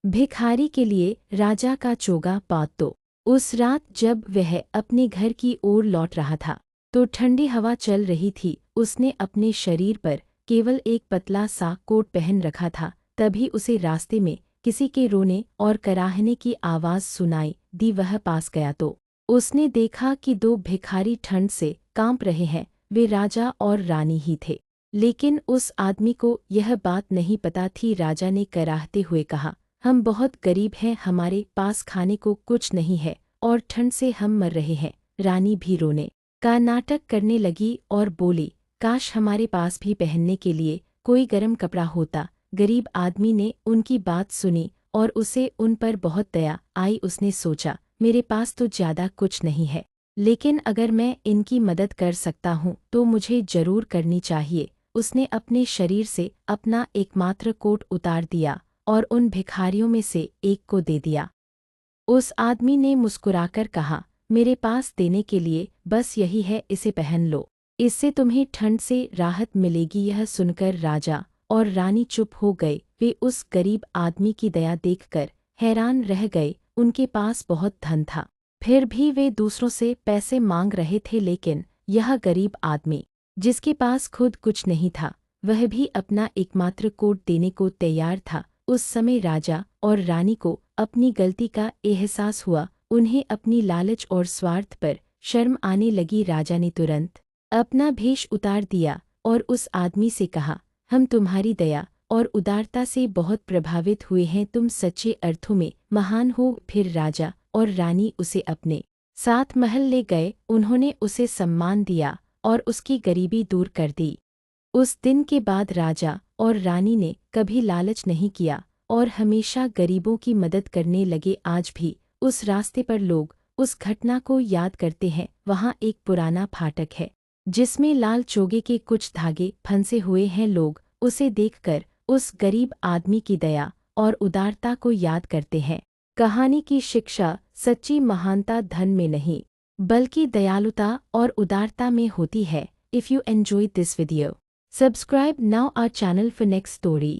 भिखारी के लिए राजा का चोगा पातो। उस रात जब वह अपने घर की ओर लौट रहा था तो ठंडी हवा चल रही थी। उसने अपने शरीर पर केवल एक पतला सा कोट पहन रखा था। तभी उसे रास्ते में किसी के रोने और कराहने की आवाज़ सुनाई दी। वह पास गया तो उसने देखा कि दो भिखारी ठंड से कांप रहे हैं। वे राजा और रानी ही थे, लेकिन उस आदमी को यह बात नहीं पता थी। राजा ने कराहते हुए कहा, हम बहुत गरीब हैं, हमारे पास खाने को कुछ नहीं है और ठंड से हम मर रहे हैं। रानी भी रोने का नाटक करने लगी और बोली, काश हमारे पास भी पहनने के लिए कोई गर्म कपड़ा होता। गरीब आदमी ने उनकी बात सुनी और उसे उन पर बहुत दया आई। उसने सोचा, मेरे पास तो ज़्यादा कुछ नहीं है, लेकिन अगर मैं इनकी मदद कर सकता हूँ तो मुझे ज़रूर करनी चाहिए। उसने अपने शरीर से अपना एकमात्र कोट उतार दिया और उन भिखारियों में से एक को दे दिया। उस आदमी ने मुस्कुराकर कहा, मेरे पास देने के लिए बस यही है, इसे पहन लो, इससे तुम्हें ठंड से राहत मिलेगी। यह सुनकर राजा और रानी चुप हो गए। वे उस गरीब आदमी की दया देखकर हैरान रह गए। उनके पास बहुत धन था, फिर भी वे दूसरों से पैसे मांग रहे थे। लेकिन यह गरीब आदमी, जिसके पास खुद कुछ नहीं था, वह भी अपना एकमात्र कोट देने को तैयार था। उस समय राजा और रानी को अपनी गलती का एहसास हुआ। उन्हें अपनी लालच और स्वार्थ पर शर्म आने लगी। राजा ने तुरंत अपना भेष उतार दिया और उस आदमी से कहा, हम तुम्हारी दया और उदारता से बहुत प्रभावित हुए हैं, तुम सच्चे अर्थों में महान हो। फिर राजा और रानी उसे अपने साथ महल ले गए। उन्होंने उसे सम्मान दिया और उसकी गरीबी दूर कर दी। उस दिन के बाद राजा और रानी ने कभी लालच नहीं किया और हमेशा गरीबों की मदद करने लगे। आज भी उस रास्ते पर लोग उस घटना को याद करते हैं। वहाँ एक पुराना फाटक है जिसमें लाल चोगे के कुछ धागे फंसे हुए हैं। लोग उसे देखकर उस गरीब आदमी की दया और उदारता को याद करते हैं। कहानी की शिक्षा, सच्ची महानता धन में नहीं बल्कि दयालुता और उदारता में होती है। If you enjoyed this video, subscribe now our channel for next story.